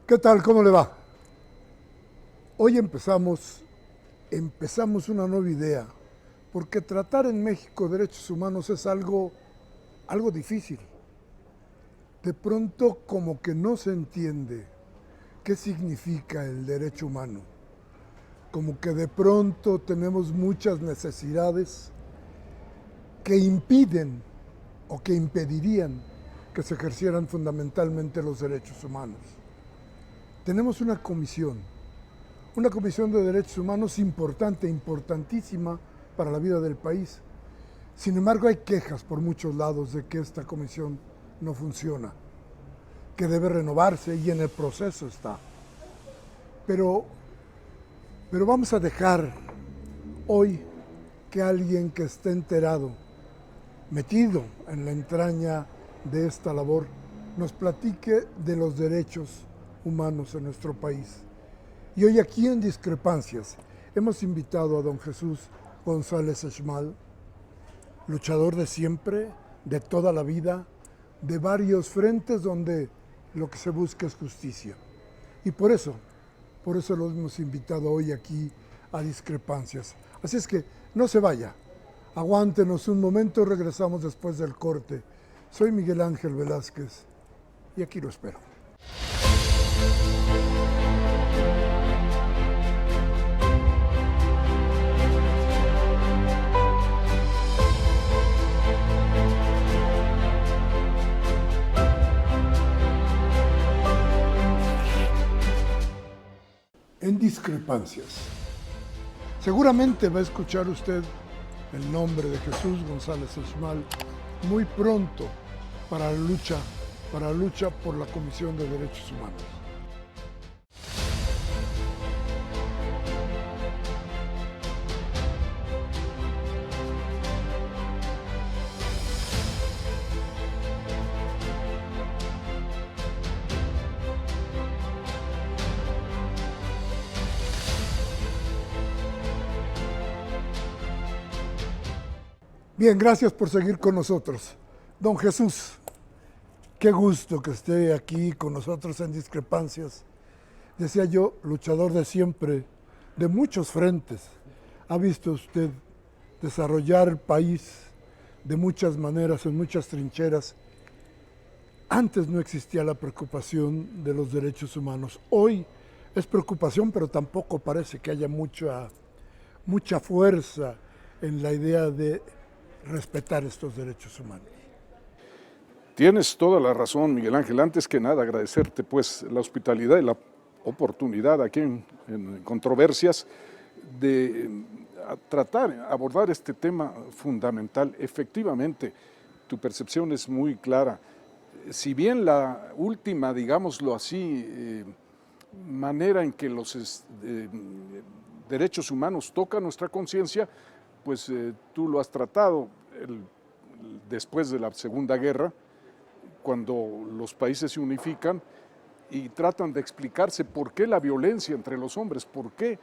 ¿Qué tal? ¿Cómo le va? Hoy empezamos una nueva idea, porque tratar en México derechos humanos es algo difícil. De pronto como que no se entiende qué significa el derecho humano. Como que de pronto tenemos muchas necesidades que impiden o que impedirían que se ejercieran fundamentalmente los derechos humanos. Tenemos una comisión de derechos humanos importante, importantísima para la vida del país. Sin embargo, hay quejas por muchos lados de que esta comisión no funciona, que debe renovarse y en el proceso está. Pero vamos a dejar hoy que alguien que esté enterado, metido en la entraña de esta labor, nos platique de los derechos humanos en nuestro país. Y hoy aquí en Discrepancias hemos invitado a don Jesús González Esmal, luchador de siempre, de toda la vida, de varios frentes donde lo que se busca es justicia. Y por eso lo hemos invitado hoy aquí a Discrepancias. Así es que no se vaya, aguántenos un momento, regresamos después del corte. Soy Miguel Ángel Velázquez y aquí lo espero. En Discrepancias. Seguramente va a escuchar usted el nombre de Jesús González Esmal muy pronto para la lucha por la Comisión de Derechos Humanos. Bien, gracias por seguir con nosotros. Don Jesús, qué gusto que esté aquí con nosotros en Discrepancias. Decía yo, luchador de siempre, de muchos frentes. Ha visto usted desarrollar el país de muchas maneras, en muchas trincheras. Antes no existía la preocupación de los derechos humanos. Hoy es preocupación, pero tampoco parece que haya mucha fuerza en la idea de respetar estos derechos humanos. Tienes toda la razón, Miguel Ángel. Antes que nada, agradecerte pues la hospitalidad y la oportunidad aquí en Controversias de abordar este tema fundamental. Efectivamente, tu percepción es muy clara. Si bien la última, digámoslo así, manera en que los derechos humanos tocan nuestra conciencia, pues tú lo has tratado después de la Segunda Guerra, cuando los países se unifican y tratan de explicarse por qué la violencia entre los hombres, por qué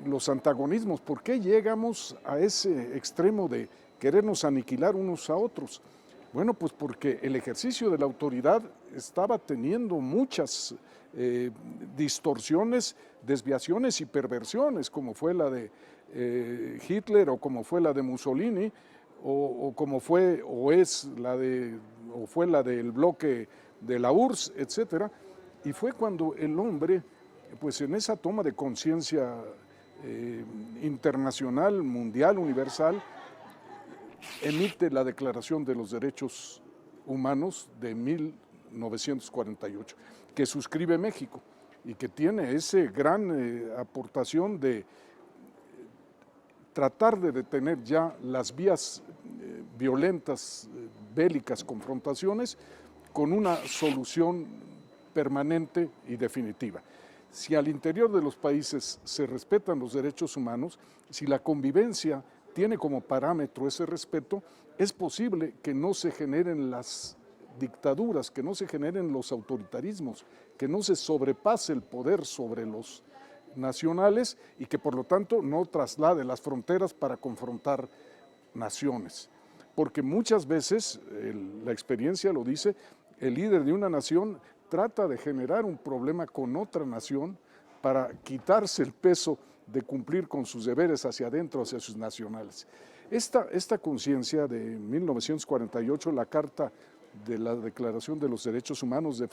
los antagonismos, por qué llegamos a ese extremo de querernos aniquilar unos a otros. Bueno, pues porque el ejercicio de la autoridad estaba teniendo muchas distorsiones, desviaciones y perversiones, como fue la de Hitler o como fue la de Mussolini, o como fue o fue la del bloque de la URSS, etcétera. Y fue cuando el hombre, pues en esa toma de conciencia internacional, mundial, universal, emite la Declaración de los Derechos Humanos de 1948, que suscribe México y que tiene esa gran aportación de tratar de detener ya las vías violentas, bélicas, confrontaciones, con una solución permanente y definitiva. Si al interior de los países se respetan los derechos humanos, si la convivencia tiene como parámetro ese respeto, es posible que no se generen las dictaduras, que no se generen los autoritarismos, que no se sobrepase el poder sobre los nacionales y que por lo tanto no traslade las fronteras para confrontar naciones. Porque muchas veces, la experiencia lo dice, el líder de una nación trata de generar un problema con otra nación para quitarse el peso de cumplir con sus deberes hacia adentro, hacia sus nacionales. Esta conciencia de 1948, la Carta de la Declaración de los Derechos Humanos de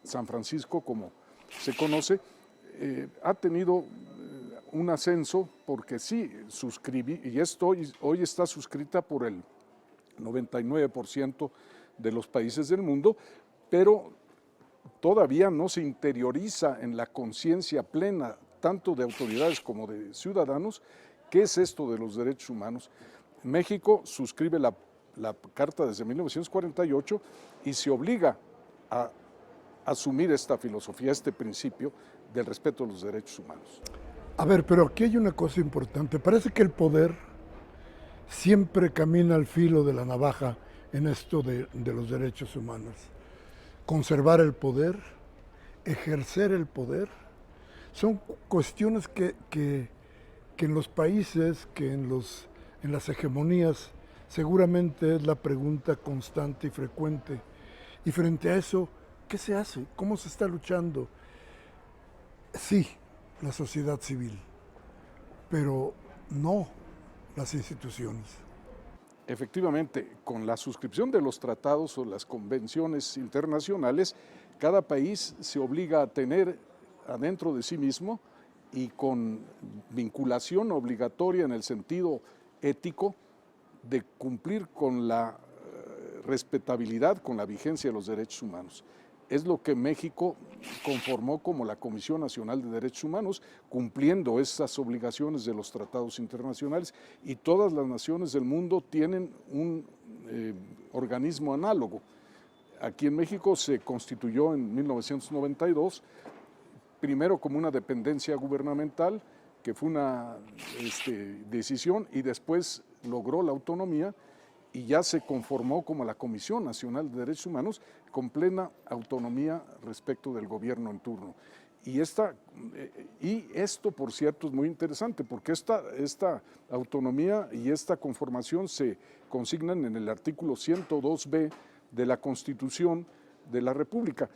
San Francisco, como se conoce, ha tenido un ascenso porque sí suscribí, y hoy está suscrita por el 99% de los países del mundo, pero todavía no se interioriza en la conciencia plena, tanto de autoridades como de ciudadanos, qué es esto de los derechos humanos. México suscribe la Carta desde 1948 y se obliga a asumir esta filosofía, este principio del respeto a los derechos humanos. A ver, pero aquí hay una cosa importante. Parece que el poder siempre camina al filo de la navaja en esto de los derechos humanos. Conservar el poder, ejercer el poder, son cuestiones que en los países, que en las hegemonías, seguramente es la pregunta constante y frecuente. Y frente a eso, ¿qué se hace? ¿Cómo se está luchando? Sí, la sociedad civil, pero no las instituciones. Efectivamente, con la suscripción de los tratados o las convenciones internacionales, cada país se obliga a tener adentro de sí mismo y con vinculación obligatoria en el sentido ético de cumplir con la respetabilidad, con la vigencia de los derechos humanos. Es lo que México conformó como la Comisión Nacional de Derechos Humanos, cumpliendo esas obligaciones de los tratados internacionales, y todas las naciones del mundo tienen un organismo análogo. Aquí en México se constituyó en 1992, primero como una dependencia gubernamental, que fue una decisión, y después logró la autonomía, y ya se conformó como la Comisión Nacional de Derechos Humanos con plena autonomía respecto del gobierno en turno. Y esto, por cierto, es muy interesante porque esta autonomía y esta conformación se consignan en el artículo 102b de la Constitución de la República,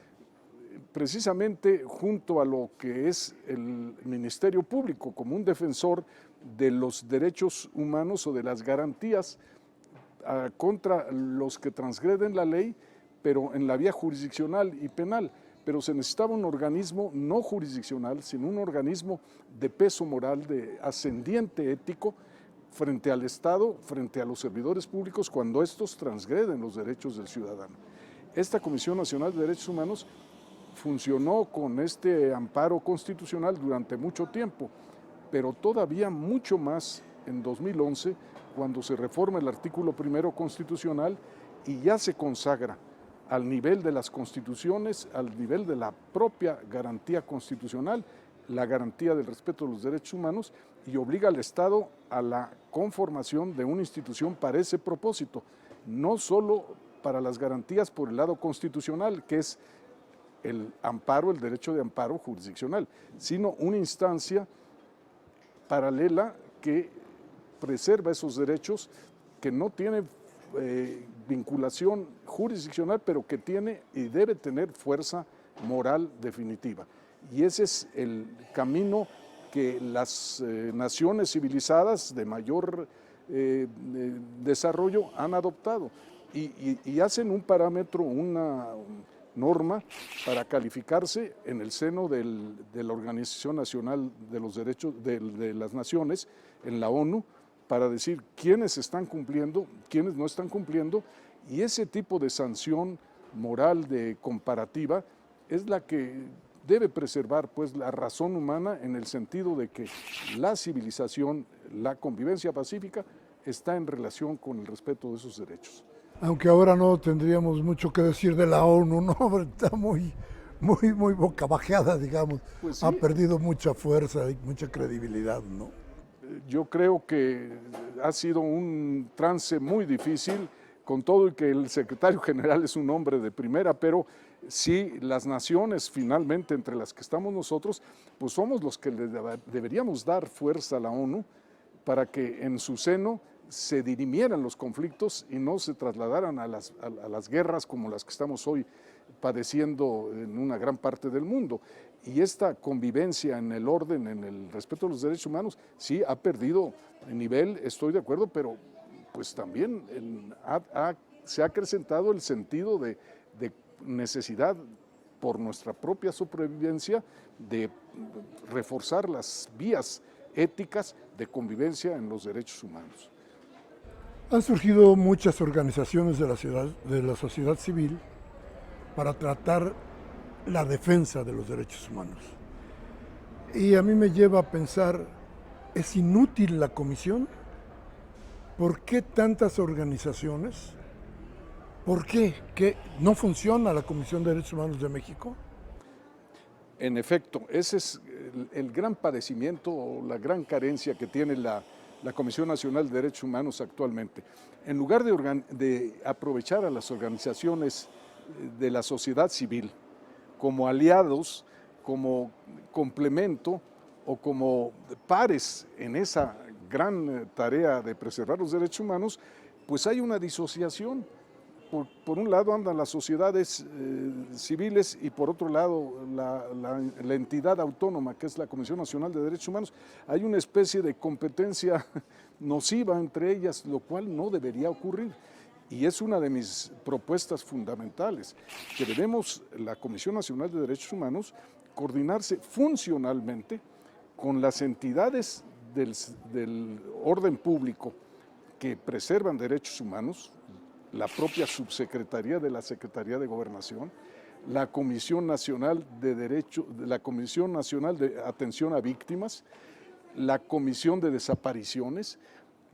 precisamente junto a lo que es el Ministerio Público como un defensor de los derechos humanos o de las garantías contra los que transgreden la ley, pero en la vía jurisdiccional y penal. Pero se necesitaba un organismo no jurisdiccional, sino un organismo de peso moral, de ascendiente ético, frente al Estado, frente a los servidores públicos, cuando estos transgreden los derechos del ciudadano. Esta Comisión Nacional de Derechos Humanos funcionó con este amparo constitucional durante mucho tiempo, pero todavía mucho más en 2011, cuando se reforma el artículo primero constitucional y ya se consagra al nivel de las constituciones, al nivel de la propia garantía constitucional, la garantía del respeto de los derechos humanos, y obliga al Estado a la conformación de una institución para ese propósito, no solo para las garantías por el lado constitucional, que es el amparo, el derecho de amparo jurisdiccional, sino una instancia paralela que preserva esos derechos, que no tiene vinculación jurisdiccional, pero que tiene y debe tener fuerza moral definitiva. Y ese es el camino que las naciones civilizadas de mayor desarrollo han adoptado y hacen un parámetro, una norma para calificarse en el seno de la Organización Nacional de los Derechos de las Naciones, en la ONU, para decir quiénes están cumpliendo, quiénes no están cumpliendo, y ese tipo de sanción moral de comparativa es la que debe preservar pues la razón humana, en el sentido de que la civilización, la convivencia pacífica está en relación con el respeto de esos derechos. Aunque ahora no tendríamos mucho que decir de la ONU, ¿no? Está muy bocabajeada, digamos. Pues sí. Ha perdido mucha fuerza y mucha credibilidad, ¿no? Yo creo que ha sido un trance muy difícil, con todo y que el secretario general es un hombre de primera, pero sí, las naciones finalmente, entre las que estamos nosotros, pues somos los que le deberíamos dar fuerza a la ONU para que en su seno se dirimieran los conflictos y no se trasladaran a las guerras como las que estamos hoy padeciendo en una gran parte del mundo. Y esta convivencia en el orden, en el respeto a los derechos humanos, sí ha perdido nivel, estoy de acuerdo, pero pues también se ha acrecentado el sentido de necesidad por nuestra propia supervivencia de reforzar las vías éticas de convivencia en los derechos humanos. Han surgido muchas organizaciones de la sociedad civil para tratar la defensa de los derechos humanos. Y a mí me lleva a pensar, ¿es inútil la comisión? ¿Por qué tantas organizaciones? ¿Por qué? ¿Que no funciona la Comisión de Derechos Humanos de México? En efecto, ese es el gran padecimiento o la gran carencia que tiene la Comisión Nacional de Derechos Humanos actualmente. En lugar de aprovechar a las organizaciones de la sociedad civil como aliados, como complemento o como pares en esa gran tarea de preservar los derechos humanos, pues hay una disociación. Por un lado andan las sociedades civiles y por otro lado la entidad autónoma que es la Comisión Nacional de Derechos Humanos. Hay una especie de competencia nociva entre ellas, lo cual no debería ocurrir. Y es una de mis propuestas fundamentales, que debemos, la Comisión Nacional de Derechos Humanos, coordinarse funcionalmente con las entidades del orden público que preservan derechos humanos, la propia subsecretaría de la Secretaría de Gobernación, la Comisión Nacional la Comisión Nacional de Atención a Víctimas, la Comisión de Desapariciones,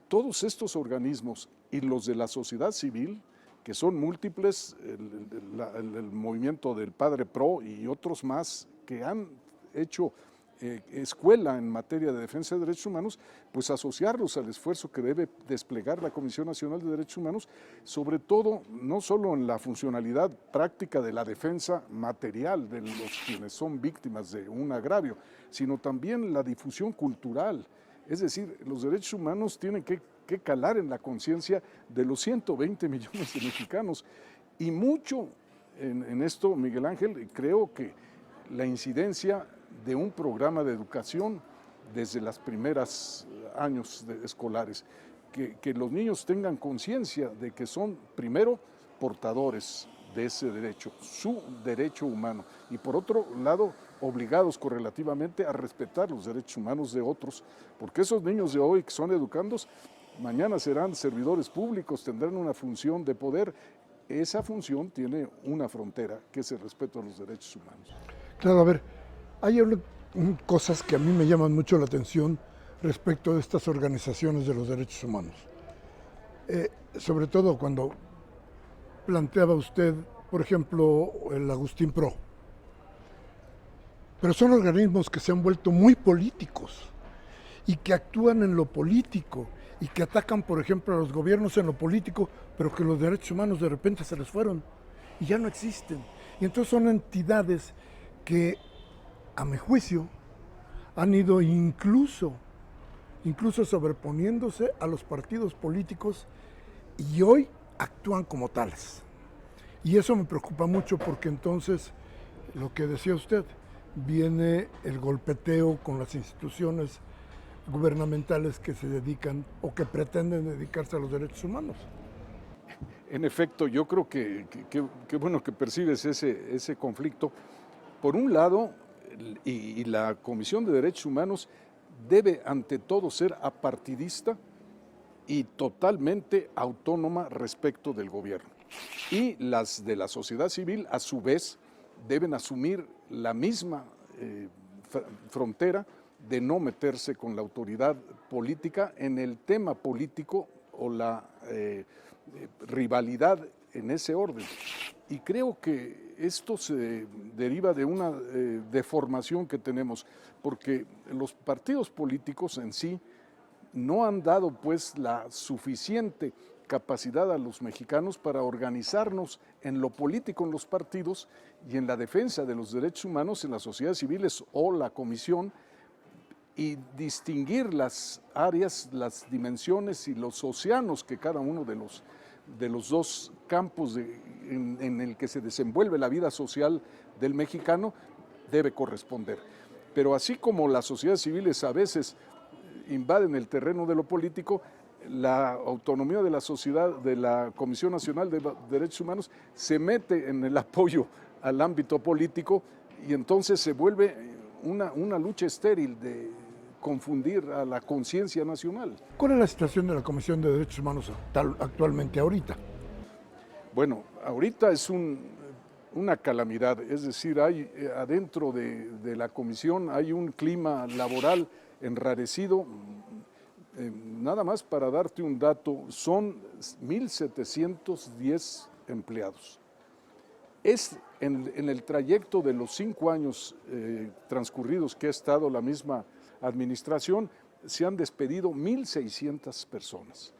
todos estos organismos y los de la sociedad civil, que son múltiples, el movimiento del Padre Pro y otros más que han hecho escuela en materia de defensa de derechos humanos, pues asociarlos al esfuerzo que debe desplegar la Comisión Nacional de Derechos Humanos, sobre todo no solo en la funcionalidad práctica de la defensa material de los quienes son víctimas de un agravio, sino también la difusión cultural. Es decir, los derechos humanos tienen que calar en la conciencia de los 120 millones de mexicanos. Y mucho en esto, Miguel Ángel, creo que la incidencia de un programa de educación desde los primeros años escolares, que los niños tengan conciencia de que son primero portadores de ese derecho, su derecho humano, y por otro lado obligados correlativamente a respetar los derechos humanos de otros, porque esos niños de hoy que son educandos, mañana serán servidores públicos, tendrán una función de poder. Esa función tiene una frontera, que es el respeto a los derechos humanos. Claro, a ver, hay cosas que a mí me llaman mucho la atención respecto de estas organizaciones de los derechos humanos. Sobre todo cuando planteaba usted, por ejemplo, el Agustín Pro. Pero son organismos que se han vuelto muy políticos y que actúan en lo político y que atacan, por ejemplo, a los gobiernos en lo político, pero que los derechos humanos de repente se les fueron y ya no existen. Y entonces son entidades que, a mi juicio, han ido incluso sobreponiéndose a los partidos políticos y hoy actúan como tales. Y eso me preocupa mucho porque entonces, lo que decía usted, viene el golpeteo con las instituciones gubernamentales que se dedican o que pretenden dedicarse a los derechos humanos. En efecto, yo creo que bueno que percibes ese conflicto. Por un lado, y la Comisión de Derechos Humanos debe ante todo ser apartidista y totalmente autónoma respecto del gobierno. Y las de la sociedad civil, a su vez, deben asumir la misma frontera de no meterse con la autoridad política en el tema político o la rivalidad en ese orden. Y creo que esto se deriva de una deformación que tenemos, porque los partidos políticos en sí no han dado pues la suficiente capacidad a los mexicanos para organizarnos en lo político en los partidos y en la defensa de los derechos humanos en las sociedades civiles o la comisión, y distinguir las áreas, las dimensiones y los océanos que cada uno de de los dos campos en el que se desenvuelve la vida social del mexicano debe corresponder. Pero así como las sociedades civiles a veces invaden el terreno de lo político, la autonomía de la sociedad, de la Comisión Nacional de Derechos Humanos, se mete en el apoyo al ámbito político y entonces se vuelve una lucha estéril de confundir a la conciencia nacional. ¿Cuál es la situación de la Comisión de Derechos Humanos actualmente, ahorita? Bueno, ahorita es una calamidad, es decir, hay adentro de la comisión hay un clima laboral enrarecido. Nada más para darte un dato, son 1,710 empleados. Es en el trayecto de los 5 años transcurridos que ha estado la misma administración, se han despedido 1,600 personas.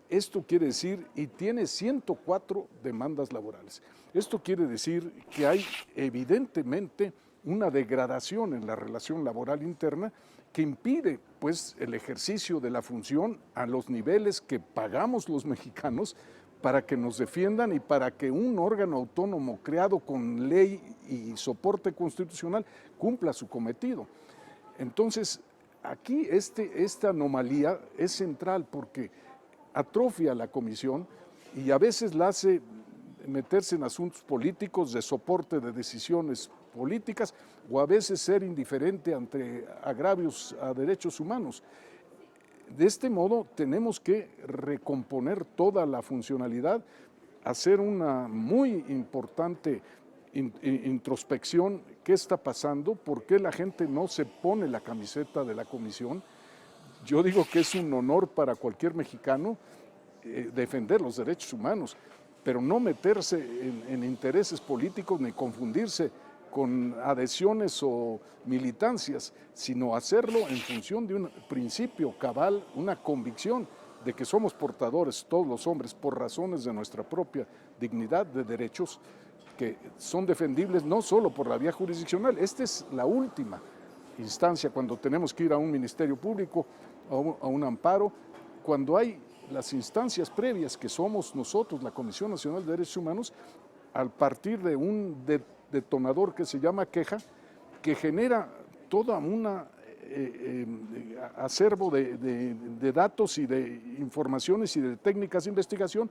Esto quiere decir, y tiene 104 demandas laborales. Esto quiere decir que hay evidentemente una degradación en la relación laboral interna que impide pues el ejercicio de la función a los niveles que pagamos los mexicanos para que nos defiendan y para que un órgano autónomo creado con ley y soporte constitucional cumpla su cometido. Entonces, aquí esta anomalía es central porque atrofia la comisión y a veces la hace meterse en asuntos políticos de soporte de decisiones políticas o a veces ser indiferente ante agravios a derechos humanos. De este modo tenemos que recomponer toda la funcionalidad, hacer una muy importante introspección. ¿Qué está pasando? ¿Por qué la gente no se pone la camiseta de la comisión? Yo digo que es un honor para cualquier mexicano defender los derechos humanos, pero no meterse en intereses políticos ni confundirse con adhesiones o militancias, sino hacerlo en función de un principio cabal, una convicción de que somos portadores, todos los hombres, por razones de nuestra propia dignidad, de derechos que son defendibles no solo por la vía jurisdiccional. Esta es la última instancia cuando tenemos que ir a un ministerio público, a un amparo, cuando hay las instancias previas que somos nosotros, la Comisión Nacional de Derechos Humanos, al partir de un detonador que se llama queja, que genera toda una acervo de datos y de informaciones y de técnicas de investigación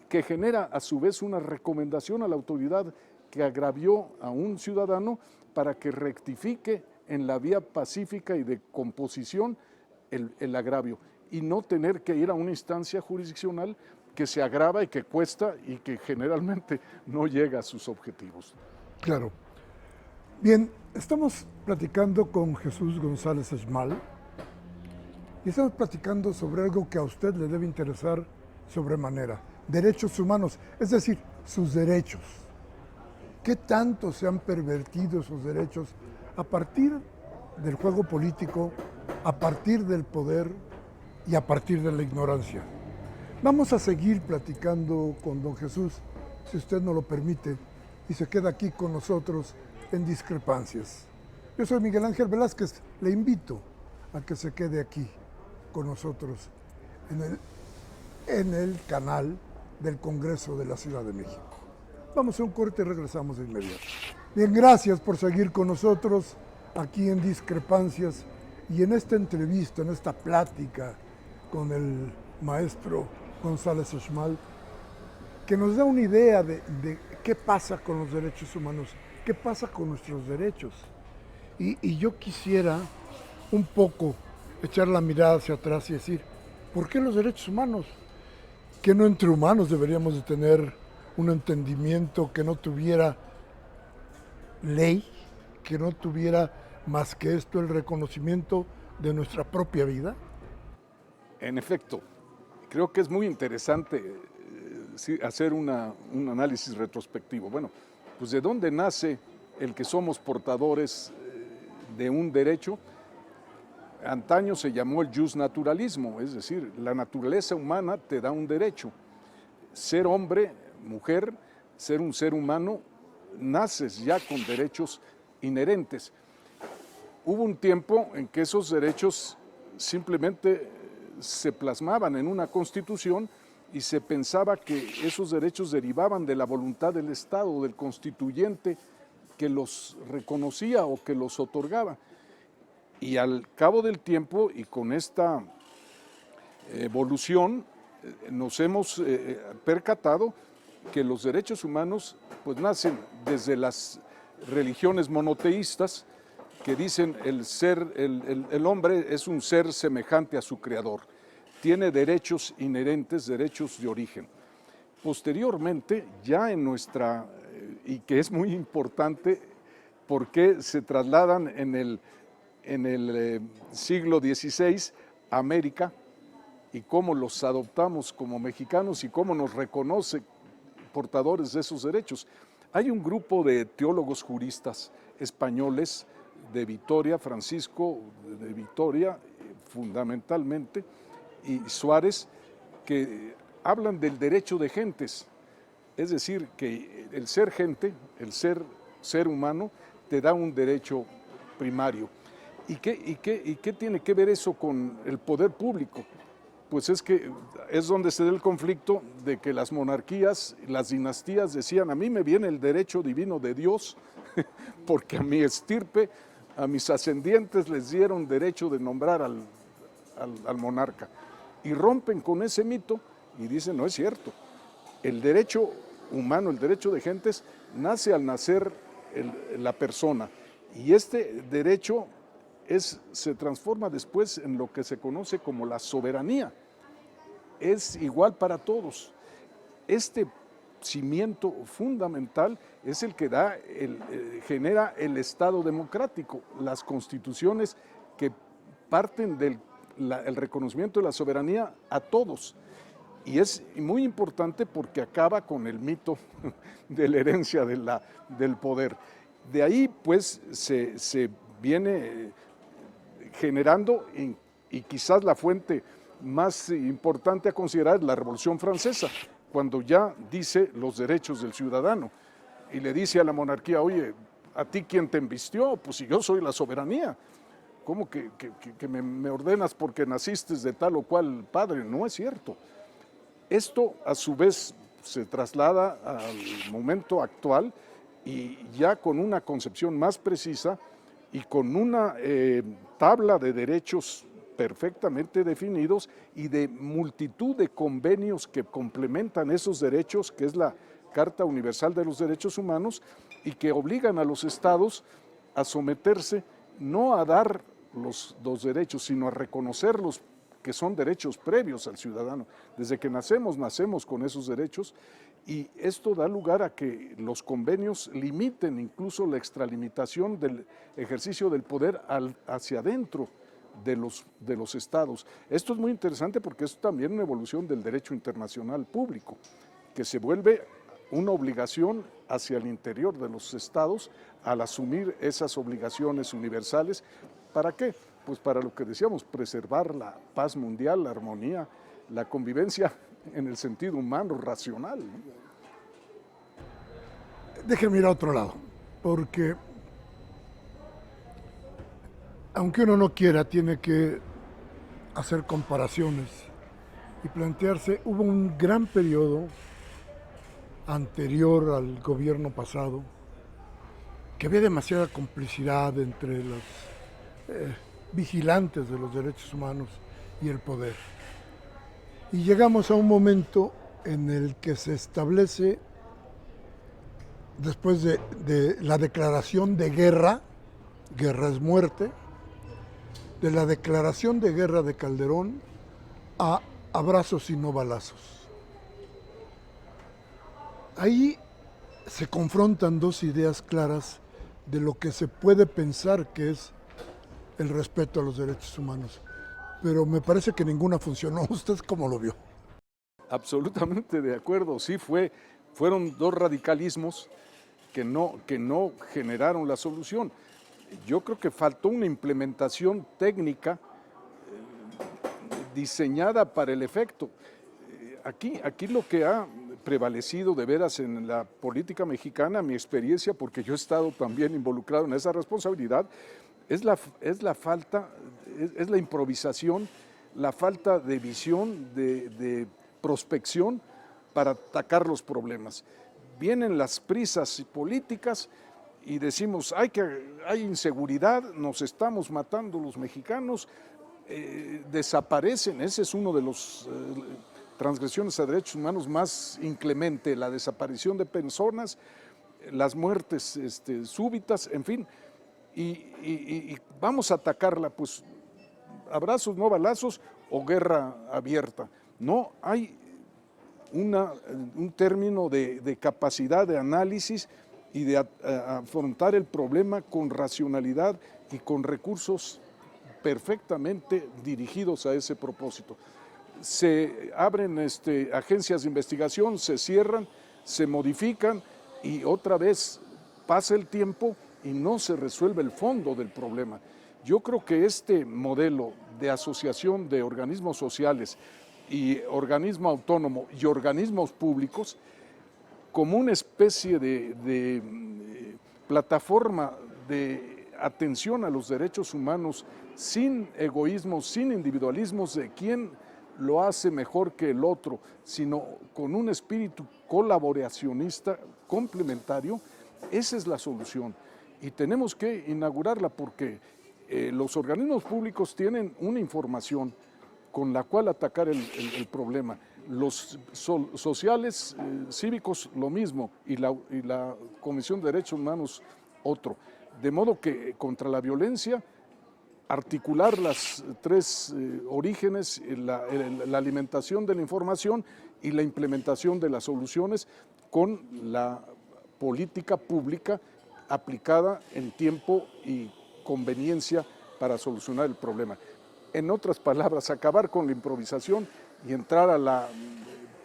que genera a su vez una recomendación a la autoridad que agravió a un ciudadano para que rectifique en la vía pacífica y de composición el agravio y no tener que ir a una instancia jurisdiccional que se agrava y que cuesta y que generalmente no llega a sus objetivos. Claro. Bien, estamos platicando con Jesús González Esmal y estamos platicando sobre algo que a usted le debe interesar sobremanera: derechos humanos, es decir, sus derechos. ¿Qué tanto se han pervertido esos derechos a partir del juego político, a partir del poder y a partir de la ignorancia? Vamos a seguir platicando con don Jesús, si usted nos lo permite, y se queda aquí con nosotros en Discrepancias. Yo soy Miguel Ángel Velázquez, le invito a que se quede aquí con nosotros en el canal del Congreso de la Ciudad de México. Vamos a un corte y regresamos de inmediato. Bien, gracias por seguir con nosotros aquí en Discrepancias y en esta entrevista, en esta plática con el maestro González Esmal, que nos da una idea de qué pasa con los derechos humanos, qué pasa con nuestros derechos. Y yo quisiera un poco echar la mirada hacia atrás y decir, ¿por qué los derechos humanos? Que no entre humanos deberíamos de tener un entendimiento que no tuviera ley, que no tuviera más que esto el reconocimiento de nuestra propia vida. En efecto, creo que es muy interesante hacer un análisis retrospectivo. Bueno, pues ¿de dónde nace el que somos portadores de un derecho? Antaño se llamó el justnaturalismo, es decir, la naturaleza humana te da un derecho. Ser hombre, mujer, ser un ser humano, naces ya con derechos inherentes. Hubo un tiempo en que esos derechos simplemente se plasmaban en una constitución y se pensaba que esos derechos derivaban de la voluntad del Estado, del constituyente que los reconocía o que los otorgaba. Y al cabo del tiempo y con esta evolución nos hemos percatado que los derechos humanos pues nacen desde las religiones monoteístas que dicen el hombre es un ser semejante a su creador, tiene derechos inherentes, derechos de origen. Posteriormente, ya en nuestra, y que es muy importante porque se trasladan en el siglo XVI a América y cómo los adoptamos como mexicanos y cómo nos reconoce portadores de esos derechos. Hay un grupo de teólogos juristas españoles de Vitoria, Francisco de Vitoria fundamentalmente, y Suárez, que hablan del derecho de gentes, es decir, que el ser gente, el ser humano, te da un derecho primario. ¿Y qué tiene que ver eso con el poder público? Pues es que es donde se da el conflicto de que las monarquías, las dinastías decían, a mí me viene el derecho divino de Dios, porque a mi estirpe, a mis ascendientes les dieron derecho de nombrar al monarca. Y rompen con ese mito y dicen, no es cierto. El derecho humano, el derecho de gentes, nace al nacer la persona. Y este derecho se transforma después en lo que se conoce como la soberanía. Es igual para todos. Este cimiento fundamental es el que genera el Estado democrático, las constituciones que parten del reconocimiento de la soberanía a todos. Y es muy importante porque acaba con el mito de la herencia del poder. De ahí pues se viene generando, y quizás la fuente más importante a considerar es la Revolución Francesa, cuando ya dice los derechos del ciudadano y le dice a la monarquía, oye, ¿a ti quién te embistió? Pues si yo soy la soberanía, ¿cómo que me ordenas porque naciste de tal o cual padre? No es cierto. Esto a su vez se traslada al momento actual y ya con una concepción más precisa y con una tabla de derechos perfectamente definidos y de multitud de convenios que complementan esos derechos, que es la Carta Universal de los Derechos Humanos, y que obligan a los estados a someterse no a dar los derechos, sino a reconocerlos, que son derechos previos al ciudadano. Desde que nacemos con esos derechos, y esto da lugar a que los convenios limiten incluso la extralimitación del ejercicio del poder hacia adentro de los estados. Esto es muy interesante porque es también una evolución del derecho internacional público, que se vuelve una obligación hacia el interior de los estados al asumir esas obligaciones universales. ¿Para qué? Pues para lo que decíamos, preservar la paz mundial, la armonía, la convivencia en el sentido humano, racional. Déjenme ir a otro lado, porque aunque uno no quiera, tiene que hacer comparaciones y plantearse, hubo un gran periodo anterior al gobierno pasado que había demasiada complicidad entre los vigilantes de los derechos humanos y el poder. Y llegamos a un momento en el que se establece, después de la declaración de guerra es muerte, de la declaración de guerra de Calderón a abrazos y no balazos. Ahí se confrontan dos ideas claras de lo que se puede pensar que es el respeto a los derechos humanos, pero me parece que ninguna funcionó. ¿Usted cómo lo vio? Absolutamente de acuerdo, sí, fueron dos radicalismos que no generaron la solución. Yo creo que faltó una implementación técnica diseñada para el efecto. Aquí lo que ha prevalecido de veras en la política mexicana, mi experiencia, porque yo he estado también involucrado en esa responsabilidad, es la falta, es la improvisación, la falta de visión, de prospección para atacar los problemas. Vienen las prisas políticas y decimos, hay inseguridad, nos estamos matando los mexicanos, desaparecen, ese es uno de los transgresiones a derechos humanos más inclemente, la desaparición de personas, las muertes súbitas, en fin, y vamos a atacarla, pues abrazos, no balazos o guerra abierta. No hay un término de capacidad de análisis y de afrontar el problema con racionalidad y con recursos perfectamente dirigidos a ese propósito. Se abren agencias de investigación, se cierran, se modifican y otra vez pasa el tiempo y no se resuelve el fondo del problema. Yo creo que este modelo de asociación de organismos sociales y organismo autónomo y organismos públicos como una especie de plataforma de atención a los derechos humanos sin egoísmos, sin individualismos de quién lo hace mejor que el otro, sino con un espíritu colaboracionista complementario, esa es la solución. Y tenemos que inaugurarla porque los organismos públicos tienen una información con la cual atacar el problema. Los sociales, cívicos, lo mismo, y la Comisión de Derechos Humanos, otro. De modo que contra la violencia, articular las tres orígenes, la alimentación de la información y la implementación de las soluciones con la política pública aplicada en tiempo y conveniencia para solucionar el problema. En otras palabras, acabar con la improvisación y entrar a la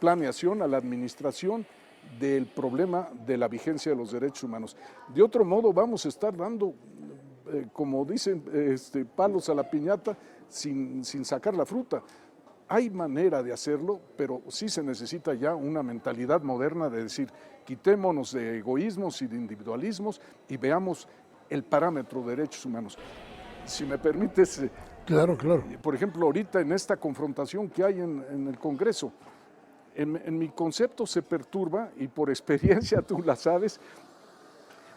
planeación, a la administración del problema de la vigencia de los derechos humanos. De otro modo, vamos a estar dando, como dicen, palos a la piñata sin sacar la fruta. Hay manera de hacerlo, pero sí se necesita ya una mentalidad moderna de decir, quitémonos de egoísmos y de individualismos y veamos el parámetro de derechos humanos. Si me permites, claro. Por ejemplo, ahorita en esta confrontación que hay en el Congreso, en mi concepto se perturba, y por experiencia tú la sabes,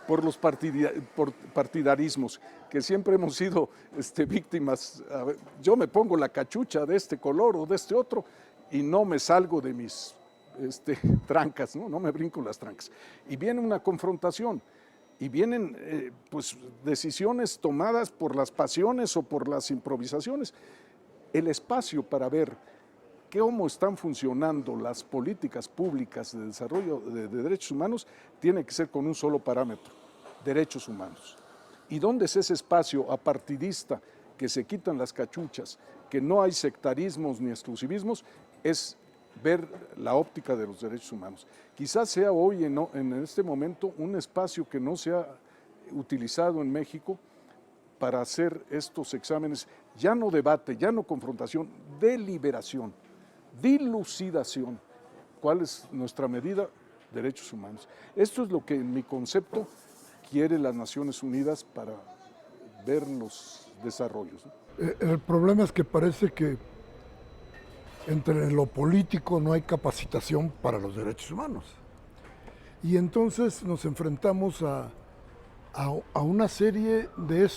por los partidarismos, que siempre hemos sido víctimas. Yo me pongo la cachucha de este color o de este otro y no me salgo de mis trancas, no me brinco las trancas. Y viene una confrontación. Y vienen pues decisiones tomadas por las pasiones o por las improvisaciones. El espacio para ver cómo están funcionando las políticas públicas de desarrollo de derechos humanos tiene que ser con un solo parámetro, derechos humanos. ¿Y dónde es ese espacio apartidista que se quitan las cachuchas, que no hay sectarismos ni exclusivismos? Es ver la óptica de los derechos humanos. Quizás sea hoy, en este momento, un espacio que no se ha utilizado en México para hacer estos exámenes, ya no debate, ya no confrontación, deliberación, dilucidación. ¿Cuál es nuestra medida? Derechos humanos. Esto es lo que en mi concepto quiere las Naciones Unidas para ver los desarrollos, ¿no? El problema es que parece que entre lo político no hay capacitación para los derechos humanos. Y entonces nos enfrentamos a una serie de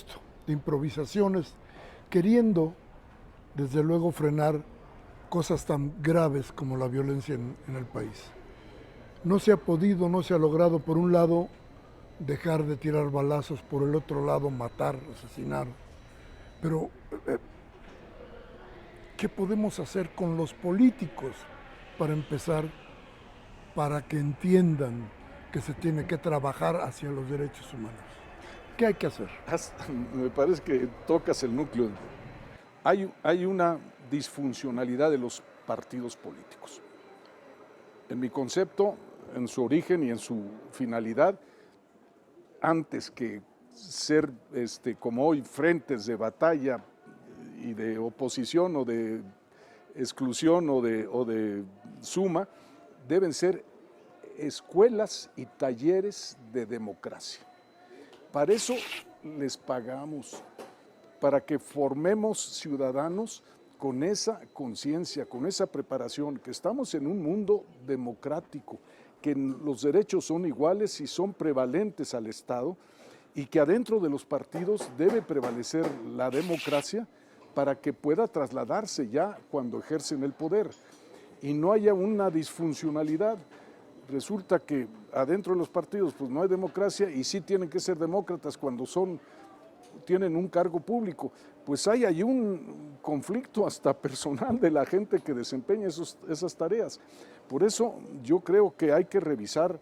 improvisaciones, queriendo, desde luego, frenar cosas tan graves como la violencia en el país. No se ha podido, no se ha logrado, por un lado, dejar de tirar balazos, por el otro lado, matar, asesinar. Pero ¿qué podemos hacer con los políticos para empezar, para que entiendan que se tiene que trabajar hacia los derechos humanos? ¿Qué hay que hacer? Me parece que tocas el núcleo. Hay una disfuncionalidad de los partidos políticos. En mi concepto, en su origen y en su finalidad, antes que ser como hoy frentes de batalla y de oposición o de exclusión o de suma, deben ser escuelas y talleres de democracia. Para eso les pagamos, para que formemos ciudadanos con esa conciencia, con esa preparación, que estamos en un mundo democrático, que los derechos son iguales y son prevalentes al Estado, y que adentro de los partidos debe prevalecer la democracia para que pueda trasladarse ya cuando ejercen el poder y no haya una disfuncionalidad. Resulta que adentro de los partidos pues no hay democracia y sí tienen que ser demócratas cuando tienen un cargo público. Pues hay ahí un conflicto hasta personal de la gente que desempeña esas tareas. Por eso yo creo que hay que revisar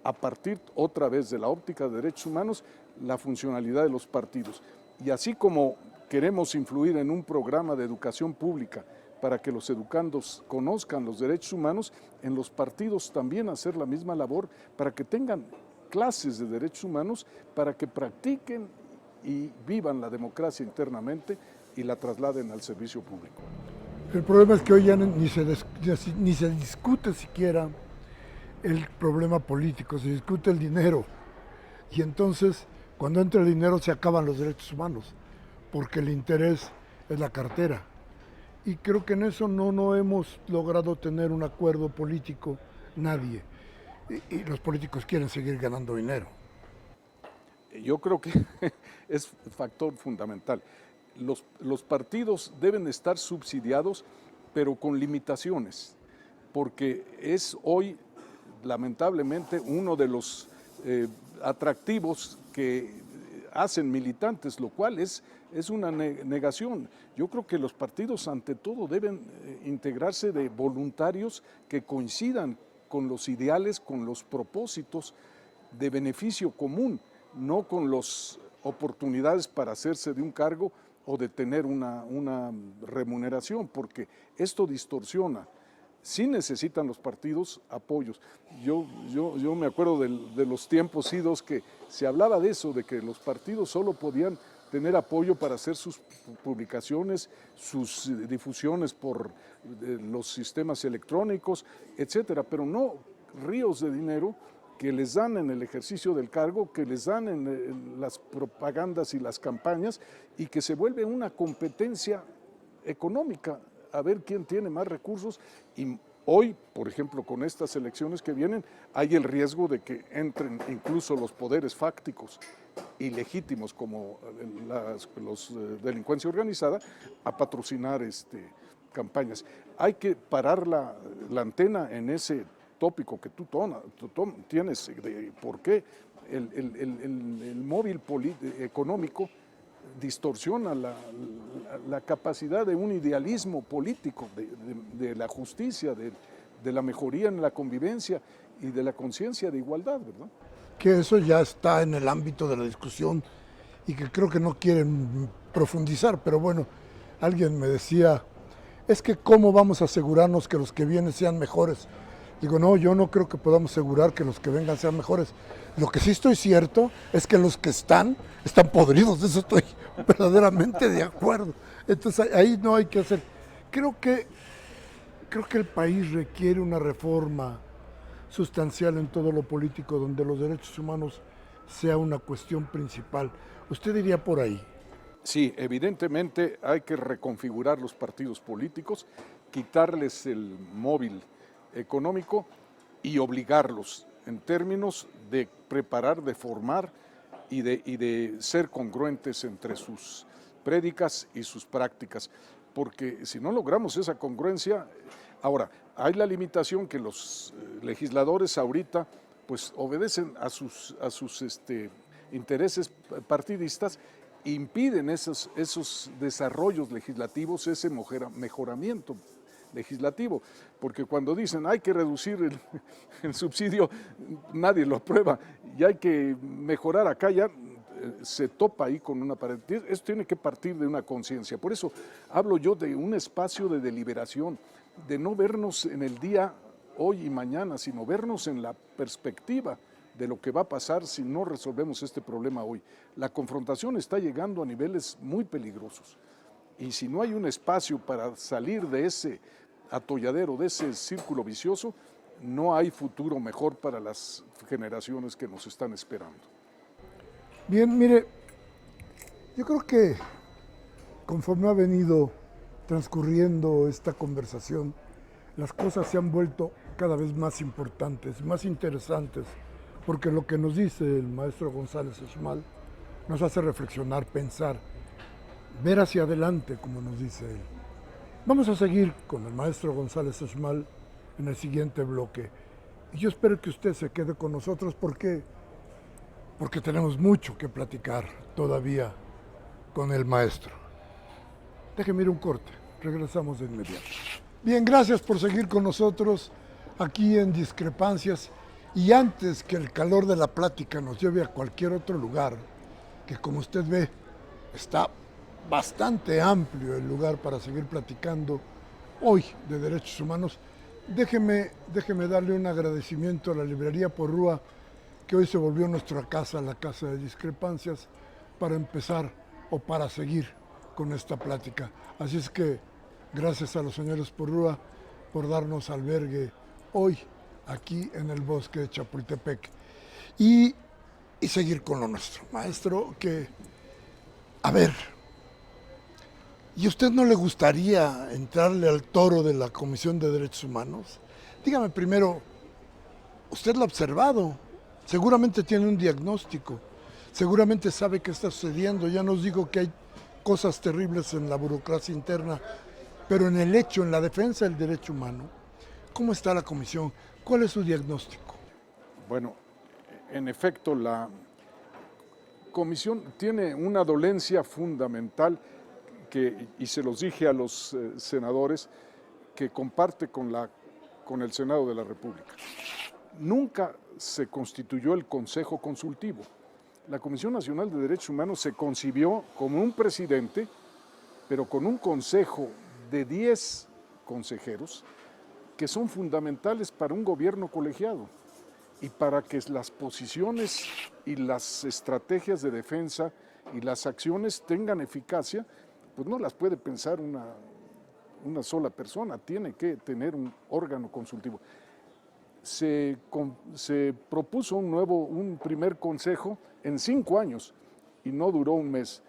a partir otra vez de la óptica de derechos humanos la funcionalidad de los partidos. Y así como queremos influir en un programa de educación pública para que los educandos conozcan los derechos humanos, en los partidos también hacer la misma labor para que tengan clases de derechos humanos, para que practiquen y vivan la democracia internamente y la trasladen al servicio público. El problema es que hoy ya ni se discute siquiera el problema político, se discute el dinero. Y entonces, cuando entra el dinero, se acaban los derechos humanos, porque el interés es la cartera. Y creo que en eso no hemos logrado tener un acuerdo político, nadie. Y los políticos quieren seguir ganando dinero. Yo creo que es factor fundamental. Los partidos deben estar subsidiados, pero con limitaciones, porque es hoy, lamentablemente, uno de los atractivos que hacen militantes, lo cual es una negación. Yo creo que los partidos ante todo deben integrarse de voluntarios que coincidan con los ideales, con los propósitos de beneficio común, no con las oportunidades para hacerse de un cargo o de tener una remuneración, porque esto distorsiona. Sí necesitan los partidos apoyos. Yo me acuerdo de los tiempos idos que se hablaba de eso, de que los partidos solo podían tener apoyo para hacer sus publicaciones, sus difusiones por los sistemas electrónicos, etcétera, pero no ríos de dinero que les dan en el ejercicio del cargo, que les dan en las propagandas y las campañas, y que se vuelve una competencia económica a ver quién tiene más recursos. Y hoy, por ejemplo, con estas elecciones que vienen, hay el riesgo de que entren incluso los poderes fácticos y legítimos como los delincuencia organizada a patrocinar campañas. Hay que parar la antena en ese tópico que tú tienes de por qué el móvil económico distorsiona la capacidad de un idealismo político, de la justicia, de la mejoría en la convivencia y de la conciencia de igualdad, ¿verdad? Que eso ya está en el ámbito de la discusión y que creo que no quieren profundizar, pero bueno, alguien me decía, es que ¿cómo vamos a asegurarnos que los que vienen sean mejores? Digo, no, yo no creo que podamos asegurar que los que vengan sean mejores. Lo que sí estoy cierto es que los que están podridos, de eso estoy verdaderamente de acuerdo. Entonces ahí no hay que hacer. Creo que el país requiere una reforma sustancial en todo lo político, donde los derechos humanos sea una cuestión principal. ¿Usted diría por ahí? Sí, evidentemente hay que reconfigurar los partidos políticos, quitarles el móvil económico y obligarlos en términos de preparar, de formar y de ser congruentes entre sus prédicas y sus prácticas, porque si no logramos esa congruencia, ahora, hay la limitación que los legisladores ahorita pues obedecen a sus intereses partidistas, impiden esos desarrollos legislativos, ese mejoramiento legislativo, porque cuando dicen hay que reducir el subsidio, nadie lo aprueba, y hay que mejorar acá, ya se topa ahí con una pared. Esto tiene que partir de una conciencia. Por eso hablo yo de un espacio de deliberación, de no vernos en el día hoy y mañana, sino vernos en la perspectiva de lo que va a pasar si no resolvemos este problema hoy. La confrontación está llegando a niveles muy peligrosos. Y si no hay un espacio para salir de ese atolladero, de ese círculo vicioso, no hay futuro mejor para las generaciones que nos están esperando. Bien, mire, yo creo que conforme ha venido transcurriendo esta conversación, las cosas se han vuelto cada vez más importantes, más interesantes, porque lo que nos dice el maestro González Esmal nos hace reflexionar, pensar, ver hacia adelante, como nos dice él. Vamos a seguir con el maestro González Esmal en el siguiente bloque. Y yo espero que usted se quede con nosotros porque tenemos mucho que platicar todavía con el maestro. Déjeme ir un corte, regresamos de inmediato. Bien, gracias por seguir con nosotros aquí en Discrepancias. Y antes que el calor de la plática nos lleve a cualquier otro lugar, que como usted ve, está bastante amplio el lugar para seguir platicando hoy de derechos humanos, déjeme darle un agradecimiento a la librería Porrúa, que hoy se volvió nuestra casa, la casa de Discrepancias, para empezar o para seguir con esta plática. Así es que gracias a los señores Porrúa por darnos albergue hoy aquí en el bosque de Chapultepec y seguir con lo nuestro. Maestro, a ver, ¿y a usted no le gustaría entrarle al toro de la Comisión de Derechos Humanos? Dígame primero, usted lo ha observado, seguramente tiene un diagnóstico, seguramente sabe qué está sucediendo, ya nos digo que hay cosas terribles en la burocracia interna, pero en el hecho, en la defensa del derecho humano, ¿cómo está la comisión? ¿Cuál es su diagnóstico? Bueno, en efecto, la comisión tiene una dolencia fundamental y se los dije a los senadores, que comparte con el Senado de la República. Nunca se constituyó el Consejo Consultivo. La Comisión Nacional de Derechos Humanos se concibió como un presidente, pero con un consejo de 10 consejeros que son fundamentales para un gobierno colegiado y para que las posiciones y las estrategias de defensa y las acciones tengan eficacia, pues no las puede pensar una sola persona, tiene que tener un órgano consultivo. Se propuso un primer consejo en 5 años y no duró un mes.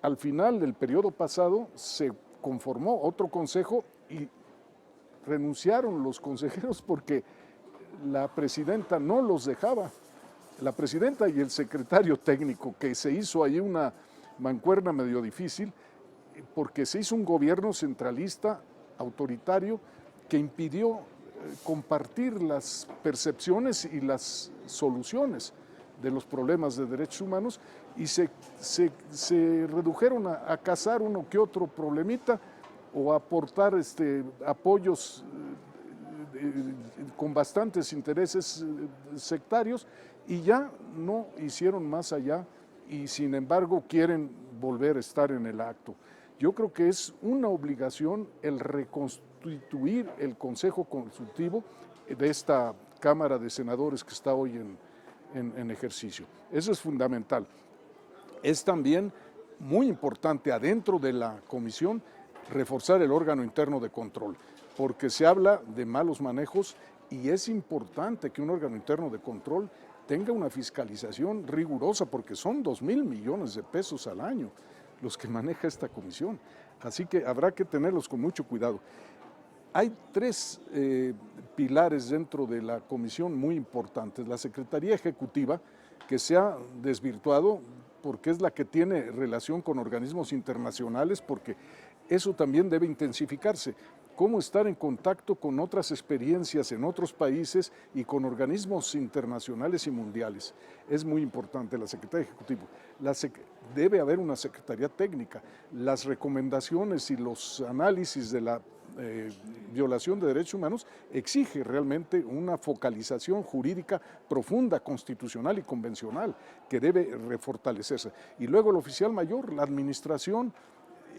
Al final del periodo pasado se conformó otro consejo y renunciaron los consejeros porque la presidenta no los dejaba. La presidenta y el secretario técnico, que se hizo ahí una mancuerna medio difícil, porque se hizo un gobierno centralista, autoritario, que impidió compartir las percepciones y las soluciones de los problemas de derechos humanos y se redujeron a cazar uno que otro problemita o a aportar apoyos con bastantes intereses sectarios y ya no hicieron más allá y sin embargo quieren volver a estar en el acto. Yo creo que es una obligación el reconstituir el Consejo Consultivo de esta Cámara de Senadores que está hoy en ejercicio. Eso es fundamental. Es también muy importante adentro de la comisión reforzar el órgano interno de control, porque se habla de malos manejos y es importante que un órgano interno de control tenga una fiscalización rigurosa, porque son 2,000 millones de pesos al año los que maneja esta comisión. Así que habrá que tenerlos con mucho cuidado. Hay 3 pilares dentro de la comisión muy importantes. La Secretaría Ejecutiva, que se ha desvirtuado porque es la que tiene relación con organismos internacionales, porque eso también debe intensificarse. Cómo estar en contacto con otras experiencias en otros países y con organismos internacionales y mundiales. Es muy importante la Secretaría Ejecutiva. Debe haber una Secretaría Técnica. Las recomendaciones y los análisis de la violación de derechos humanos exige realmente una focalización jurídica profunda, constitucional y convencional, que debe refortalecerse. Y luego el oficial mayor, la administración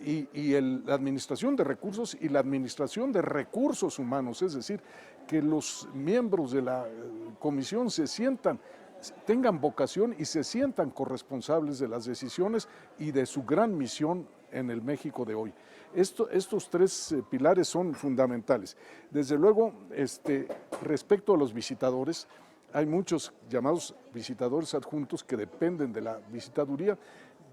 la administración de recursos y la administración de recursos humanos, es decir, que los miembros de la comisión tengan vocación y se sientan corresponsables de las decisiones y de su gran misión en el México de hoy. Estos 3 pilares son fundamentales. Desde luego, respecto a los visitadores, hay muchos llamados visitadores adjuntos que dependen de la visitaduría,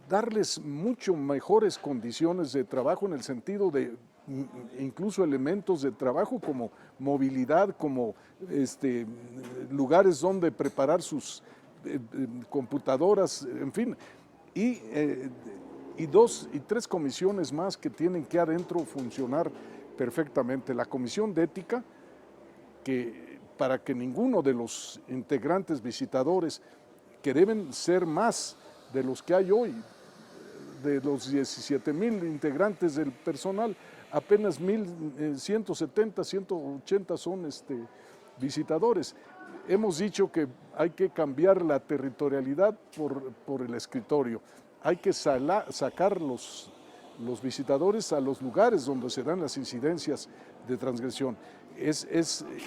darles mucho mejores condiciones de trabajo en el sentido de incluso elementos de trabajo como movilidad, como lugares donde preparar sus computadoras, en fin, y dos y tres comisiones más que tienen que adentro funcionar perfectamente. La comisión de ética, que para que ninguno de los integrantes visitadores, que deben ser más de los que hay hoy, de los 17,000 integrantes del personal, apenas 1,170, 180 son visitadores. Hemos dicho que hay que cambiar la territorialidad por el escritorio. Hay que sacar los visitadores a los lugares donde se dan las incidencias de transgresión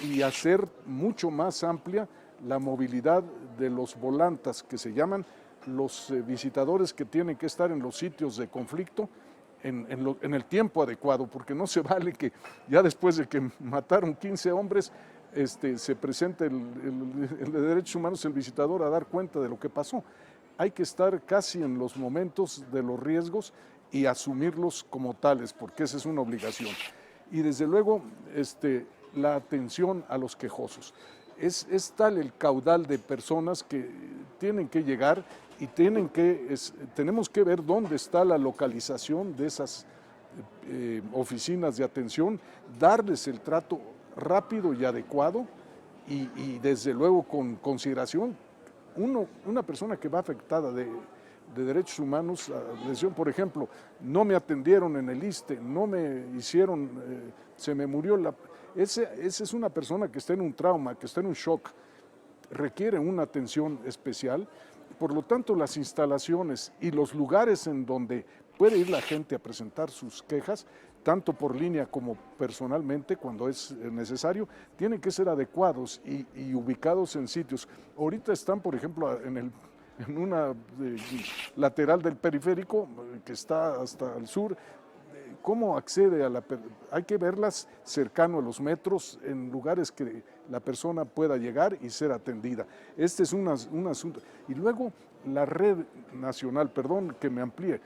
y hacer mucho más amplia la movilidad de los volantas, que se llaman los visitadores que tienen que estar en los sitios de conflicto en el tiempo adecuado, porque no se vale que ya después de que mataron 15 hombres se presente el de derechos humanos, el visitador, a dar cuenta de lo que pasó. Hay que estar casi en los momentos de los riesgos y asumirlos como tales, porque esa es una obligación. Y desde luego la atención a los quejosos. Es tal el caudal de personas que tienen que llegar y tenemos que ver dónde está la localización de esas oficinas de atención, darles el trato rápido y adecuado y desde luego con consideración. Una persona que va afectada de derechos humanos, lesión, por ejemplo, no me atendieron en el ISSSTE, no me hicieron, se me murió esa es una persona que está en un trauma, que está en un shock, requiere una atención especial. Por lo tanto, las instalaciones y los lugares en donde puede ir la gente a presentar sus quejas, tanto por línea como personalmente, cuando es necesario, tienen que ser adecuados y ubicados en sitios. Ahorita están, por ejemplo, en una lateral del periférico, que está hasta el sur. ¿Cómo accede hay que verlas cercano a los metros, en lugares que la persona pueda llegar y ser atendida? Este es un asunto. Y luego la red nacional, perdón que me amplíe,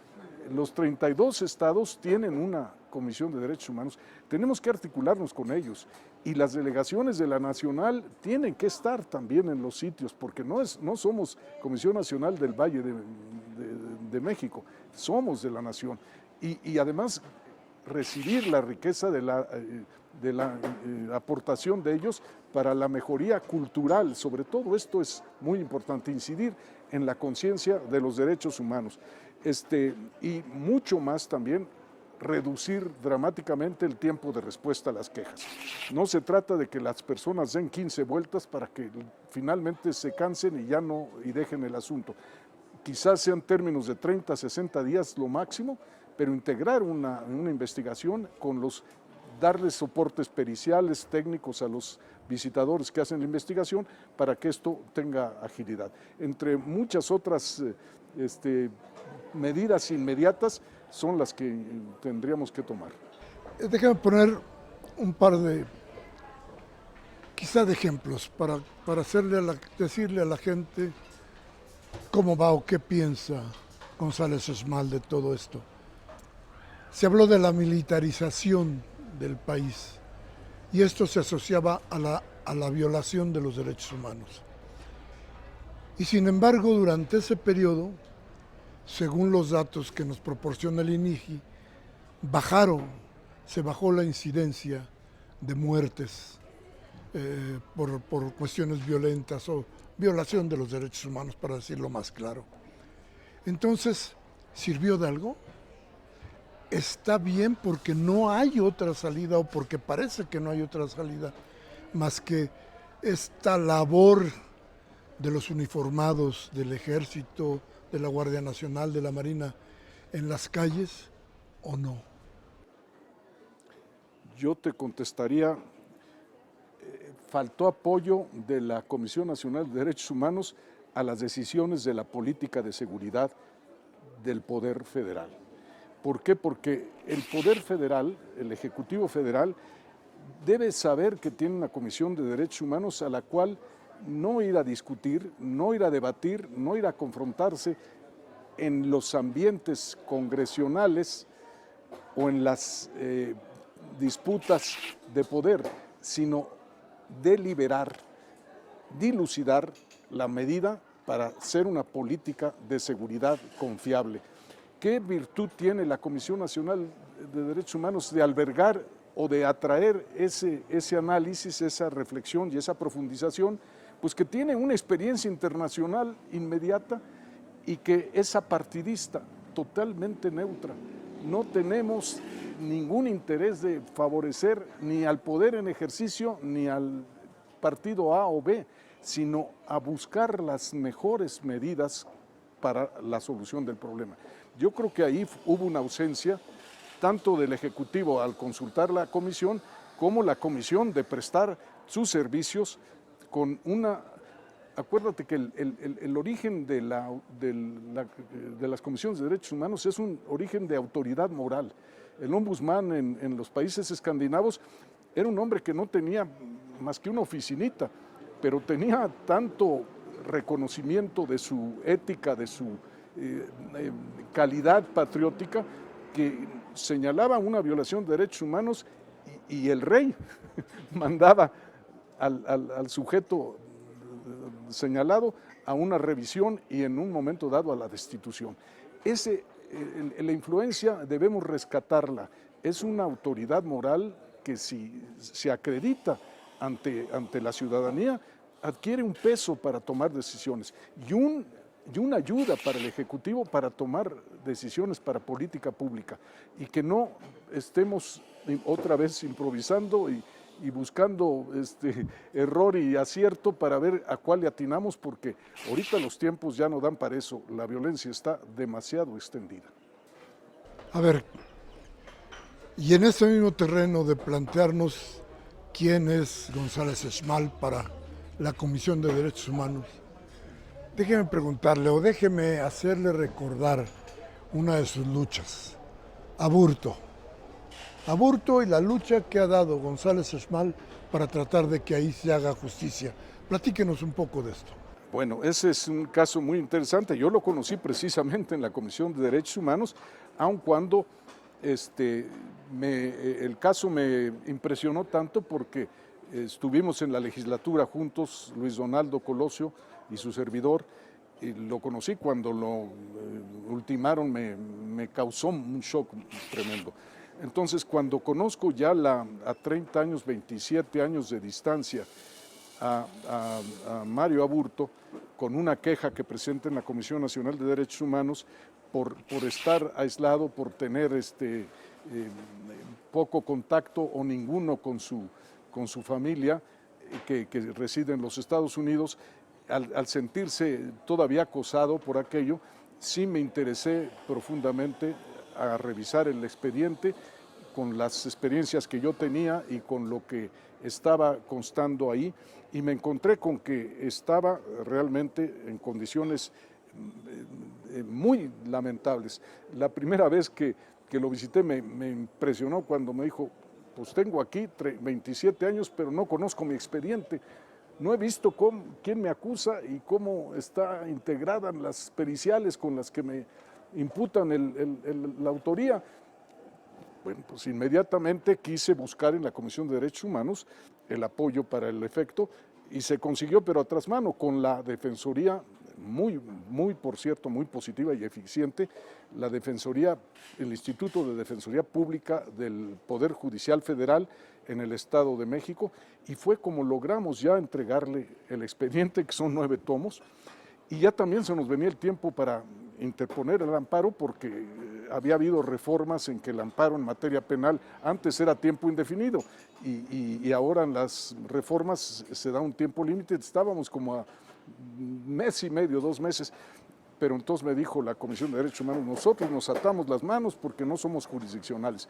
los 32 estados tienen una Comisión de Derechos Humanos, tenemos que articularnos con ellos y las delegaciones de la nacional tienen que estar también en los sitios, porque no somos Comisión Nacional del Valle de México, somos de la nación y además recibir la riqueza de la aportación de ellos para la mejoría cultural. Sobre todo esto es muy importante, incidir en la conciencia de los derechos humanos. Y mucho más también reducir dramáticamente el tiempo de respuesta a las quejas. No se trata de que las personas den 15 vueltas para que finalmente se cansen y dejen el asunto. Quizás sean términos de 30, 60 días lo máximo, pero integrar una investigación darles soportes periciales, técnicos a los visitadores que hacen la investigación para que esto tenga agilidad. Entre muchas otras medidas inmediatas son las que tendríamos que tomar. Déjame poner un par quizá de ejemplos para decirle a la gente cómo va o qué piensa González Esmal de todo esto. Se habló de la militarización del país y esto se asociaba a la violación de los derechos humanos. Y sin embargo, durante ese periodo, según los datos que nos proporciona el INEGI, se bajó la incidencia de muertes por cuestiones violentas o violación de los derechos humanos, para decirlo más claro. Entonces, ¿sirvió de algo? Está bien porque no hay otra salida, o porque parece que no hay otra salida más que esta labor de los uniformados, del Ejército, de la Guardia Nacional, de la Marina, en las calles, ¿o no? Yo te contestaría, faltó apoyo de la Comisión Nacional de Derechos Humanos a las decisiones de la política de seguridad del Poder Federal. ¿Por qué? Porque el Poder Federal, el Ejecutivo Federal, debe saber que tiene una Comisión de Derechos Humanos a la cual no ir a discutir, no ir a debatir, no ir a confrontarse en los ambientes congresionales o en las disputas de poder, sino deliberar, dilucidar la medida para hacer una política de seguridad confiable. ¿Qué virtud tiene la Comisión Nacional de Derechos Humanos de albergar o de atraer ese análisis, esa reflexión y esa profundización? Pues que tiene una experiencia internacional inmediata y que es apartidista, totalmente neutra. No tenemos ningún interés de favorecer ni al poder en ejercicio ni al partido A o B, sino a buscar las mejores medidas para la solución del problema. Yo creo que ahí hubo una ausencia tanto del Ejecutivo al consultar la comisión, como la comisión de prestar sus servicios con una... Acuérdate que el origen de las comisiones de derechos humanos es un origen de autoridad moral. El ombudsman en los países escandinavos era un hombre que no tenía más que una oficinita, pero tenía tanto reconocimiento de su ética, de su calidad patriótica, que señalaba una violación de derechos humanos y el rey mandaba al sujeto señalado a una revisión y en un momento dado a la destitución. La influencia debemos rescatarla, es una autoridad moral que si se acredita ante la ciudadanía, adquiere un peso para tomar decisiones y una ayuda para el Ejecutivo para tomar decisiones para política pública y que no estemos otra vez improvisando y buscando error y acierto para ver a cuál le atinamos, porque ahorita los tiempos ya no dan para eso, la violencia está demasiado extendida. A ver, y en ese mismo terreno de plantearnos quién es González Schmal para la Comisión de Derechos Humanos, déjeme preguntarle o déjeme hacerle recordar una de sus luchas, Aburto y la lucha que ha dado González Schmal para tratar de que ahí se haga justicia. Platíquenos un poco de esto. Bueno, ese es un caso muy interesante. Yo lo conocí precisamente en la Comisión de Derechos Humanos, aun cuando el caso me impresionó tanto porque estuvimos en la legislatura juntos, Luis Donaldo Colosio y su servidor, y lo conocí cuando lo ultimaron, me causó un shock tremendo. Entonces, cuando conozco ya a 30 años, 27 años de distancia a Mario Aburto, con una queja que presenta en la Comisión Nacional de Derechos Humanos por estar aislado, por tener poco contacto o ninguno con su familia que reside en los Estados Unidos, al sentirse todavía acosado por aquello, sí me interesé profundamente a revisar el expediente con las experiencias que yo tenía y con lo que estaba constando ahí, y me encontré con que estaba realmente en condiciones muy lamentables. La primera vez que lo visité me impresionó cuando me dijo, pues tengo aquí 27 años, pero no conozco mi expediente. No he visto quién me acusa y cómo está integrada en las periciales con las que me imputan la autoría. Bueno, pues inmediatamente quise buscar en la Comisión de Derechos Humanos el apoyo para el efecto y se consiguió, pero a trasmano, con la Defensoría, por cierto, muy positiva y eficiente, la Defensoría, el Instituto de Defensoría Pública del Poder Judicial Federal en el Estado de México, y fue como logramos ya entregarle el expediente, que son 9 tomos, y ya también se nos venía el tiempo para interponer el amparo, porque había habido reformas en que el amparo en materia penal antes era tiempo indefinido y ahora en las reformas se da un tiempo límite. Estábamos como a mes y medio, 2 meses, pero entonces me dijo la Comisión de Derechos Humanos, nosotros nos atamos las manos porque no somos jurisdiccionales.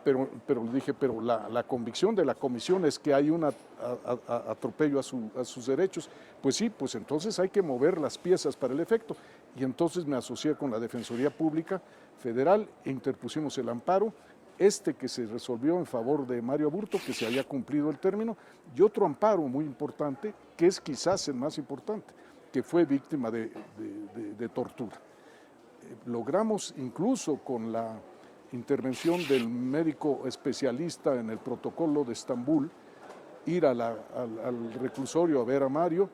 Pero dije, pero la convicción de la comisión es que hay un atropello a sus derechos. Pues sí, pues entonces hay que mover las piezas para el efecto. Y entonces me asocié con la Defensoría Pública Federal e interpusimos el amparo, que se resolvió en favor de Mario Aburto, que se había cumplido el término, y otro amparo muy importante, que es quizás el más importante, que fue víctima de tortura. Logramos incluso con la intervención del médico especialista en el protocolo de Estambul, ir al reclusorio a ver a Mario,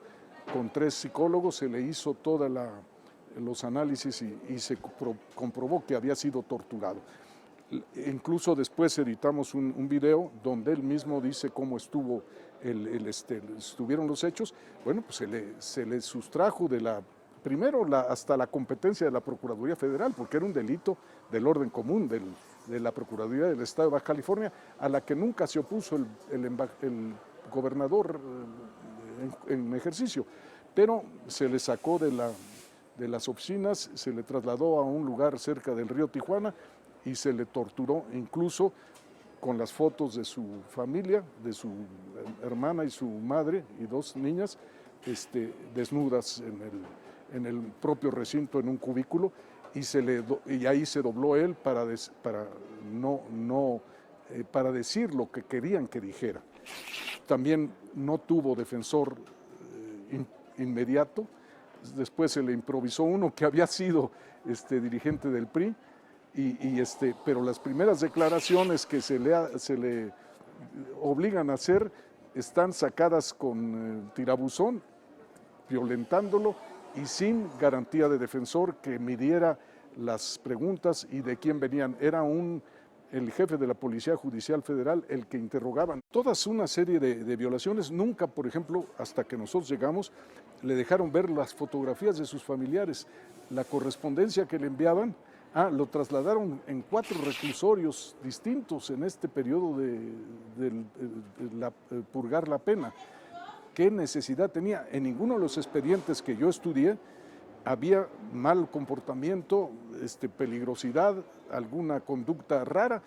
con 3 psicólogos, se le hizo todos los análisis y se comprobó que había sido torturado. Incluso después editamos un video donde él mismo dice cómo estuvieron los hechos. Bueno, pues se le sustrajo hasta la competencia de la Procuraduría Federal, porque era un delito del orden común de la Procuraduría del Estado de Baja California, a la que nunca se opuso el gobernador en ejercicio, pero se le sacó de las oficinas, se le trasladó a un lugar cerca del río Tijuana y se le torturó, incluso con las fotos de su familia, de su hermana y su madre y 2 niñas, desnudas en el propio recinto, en un cubículo, y ahí se dobló él para decir lo que querían que dijera. También no tuvo defensor inmediato. Después se le improvisó uno que había sido dirigente del PRI, pero las primeras declaraciones que se le obligan a hacer están sacadas con tirabuzón, violentándolo y sin garantía de defensor que midiera las preguntas y de quién venían. Era el jefe de la Policía Judicial Federal el que interrogaban. Todas una serie de violaciones. Nunca, por ejemplo, hasta que nosotros llegamos, le dejaron ver las fotografías de sus familiares, la correspondencia que le enviaban. Lo trasladaron en 4 reclusorios distintos en este periodo de purgar la pena. ¿Qué necesidad tenía? En ninguno de los expedientes que yo estudié había mal comportamiento, peligrosidad, alguna conducta rara,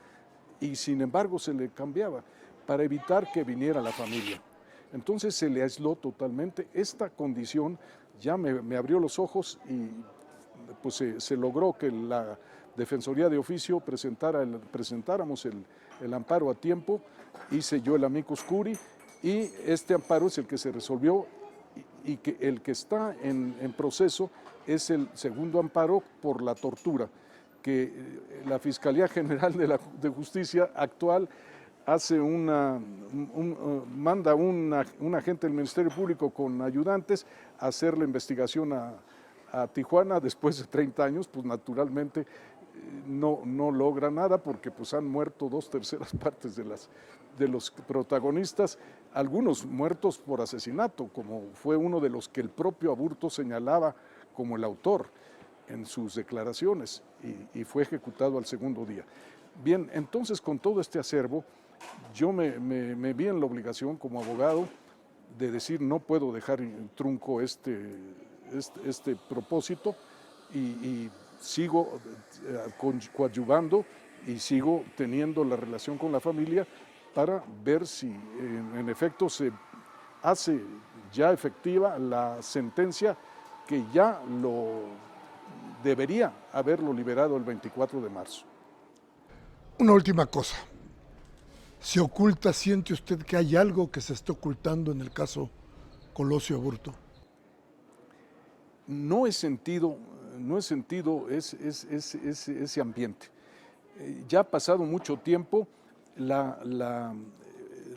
y sin embargo se le cambiaba para evitar que viniera la familia. Entonces se le aisló totalmente. Esta condición ya me abrió los ojos y pues se logró que la Defensoría de Oficio presentáramos el amparo a tiempo. Hice yo el amicus curiae y este amparo es el que se resolvió, y que el que está en proceso es el segundo amparo por la tortura, que la Fiscalía General de Justicia actual manda un agente del Ministerio Público con ayudantes a hacer la investigación a Tijuana. Después de 30 años, pues naturalmente no logra nada, porque pues han muerto 2/3 partes de los protagonistas, algunos muertos por asesinato, como fue uno de los que el propio Aburto señalaba como el autor en sus declaraciones, y fue ejecutado al segundo día. Bien, entonces con todo este acervo, yo me vi en la obligación como abogado de decir: no puedo dejar en trunco este propósito, y sigo coadyuvando y sigo teniendo la relación con la familia para ver si en efecto se hace ya efectiva la sentencia que ya debería haberlo liberado el 24 de marzo. Una última cosa. ¿Siente usted que hay algo que se está ocultando en el caso Colosio Aburto? No he sentido ese ambiente. Ya ha pasado mucho tiempo. La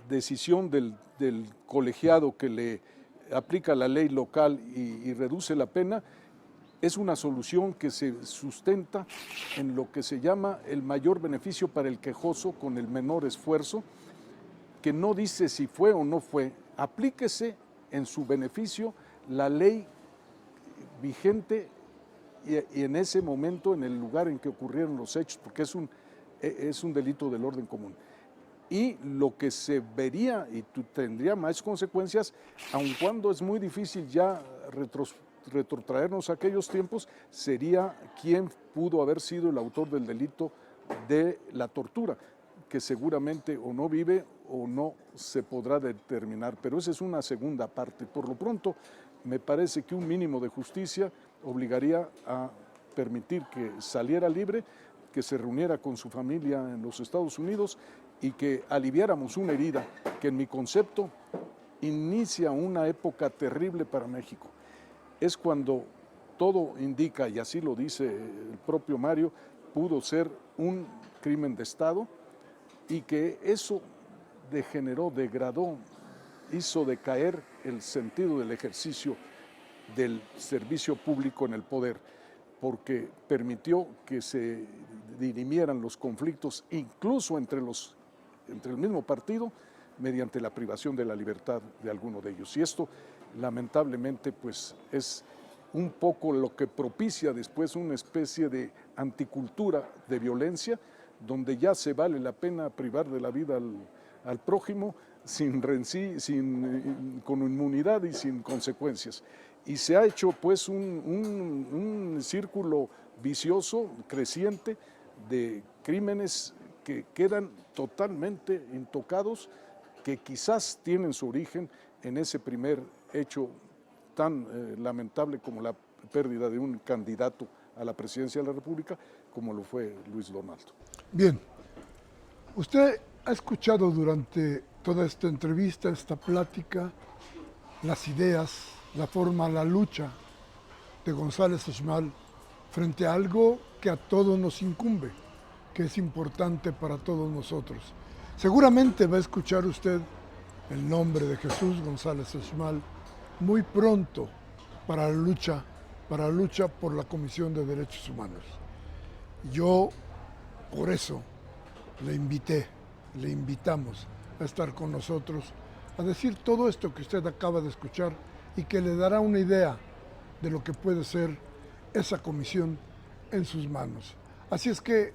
decisión del colegiado que le aplica la ley local y reduce la pena es una solución que se sustenta en lo que se llama el mayor beneficio para el quejoso con el menor esfuerzo, que no dice si fue o no fue. Aplíquese en su beneficio la ley vigente y en ese momento, en el lugar en que ocurrieron los hechos, porque es un delito del orden común. Y lo que se vería y tendría más consecuencias, aun cuando es muy difícil ya retrotraernos a aquellos tiempos, sería quién pudo haber sido el autor del delito de la tortura, que seguramente o no vive o no se podrá determinar, pero esa es una segunda parte. Por lo pronto, me parece que un mínimo de justicia obligaría a permitir que saliera libre, que se reuniera con su familia en los Estados Unidos y que aliviáramos una herida que, en mi concepto, inicia una época terrible para México. Es cuando todo indica, y así lo dice el propio Mario, pudo ser un crimen de Estado y que eso degeneró, degradó, hizo decaer el sentido del ejercicio del servicio público en el poder, porque permitió que se dirimieran los conflictos incluso entre el mismo partido mediante la privación de la libertad de alguno de ellos. Y esto lamentablemente pues es un poco lo que propicia después una especie de anticultura de violencia, donde ya se vale la pena privar de la vida al prójimo con inmunidad y sin consecuencias. Y se ha hecho pues un círculo vicioso, creciente, de crímenes que quedan totalmente intocados, que quizás tienen su origen en ese primer hecho tan lamentable como la pérdida de un candidato a la presidencia de la República, como lo fue Luis Donaldo. Bien, usted ha escuchado durante toda esta entrevista, esta plática, las ideas, la forma, la lucha de González Uxmal frente a algo que a todos nos incumbe, que es importante para todos nosotros. Seguramente va a escuchar usted el nombre de Jesús González Uxmal muy pronto para la lucha por la Comisión de Derechos Humanos. Yo, por eso, le invitamos a estar con nosotros, a decir todo esto que usted acaba de escuchar y que le dará una idea de lo que puede ser esa comisión en sus manos. Así es que,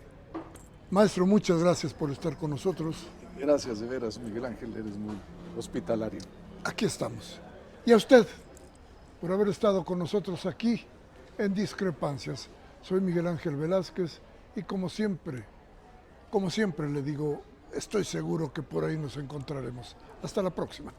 maestro, muchas gracias por estar con nosotros. Gracias, de veras, Miguel Ángel, eres muy hospitalario. Aquí estamos. Y a usted, por haber estado con nosotros aquí en Discrepancias. Soy Miguel Ángel Velázquez y como siempre le digo, estoy seguro que por ahí nos encontraremos. Hasta la próxima.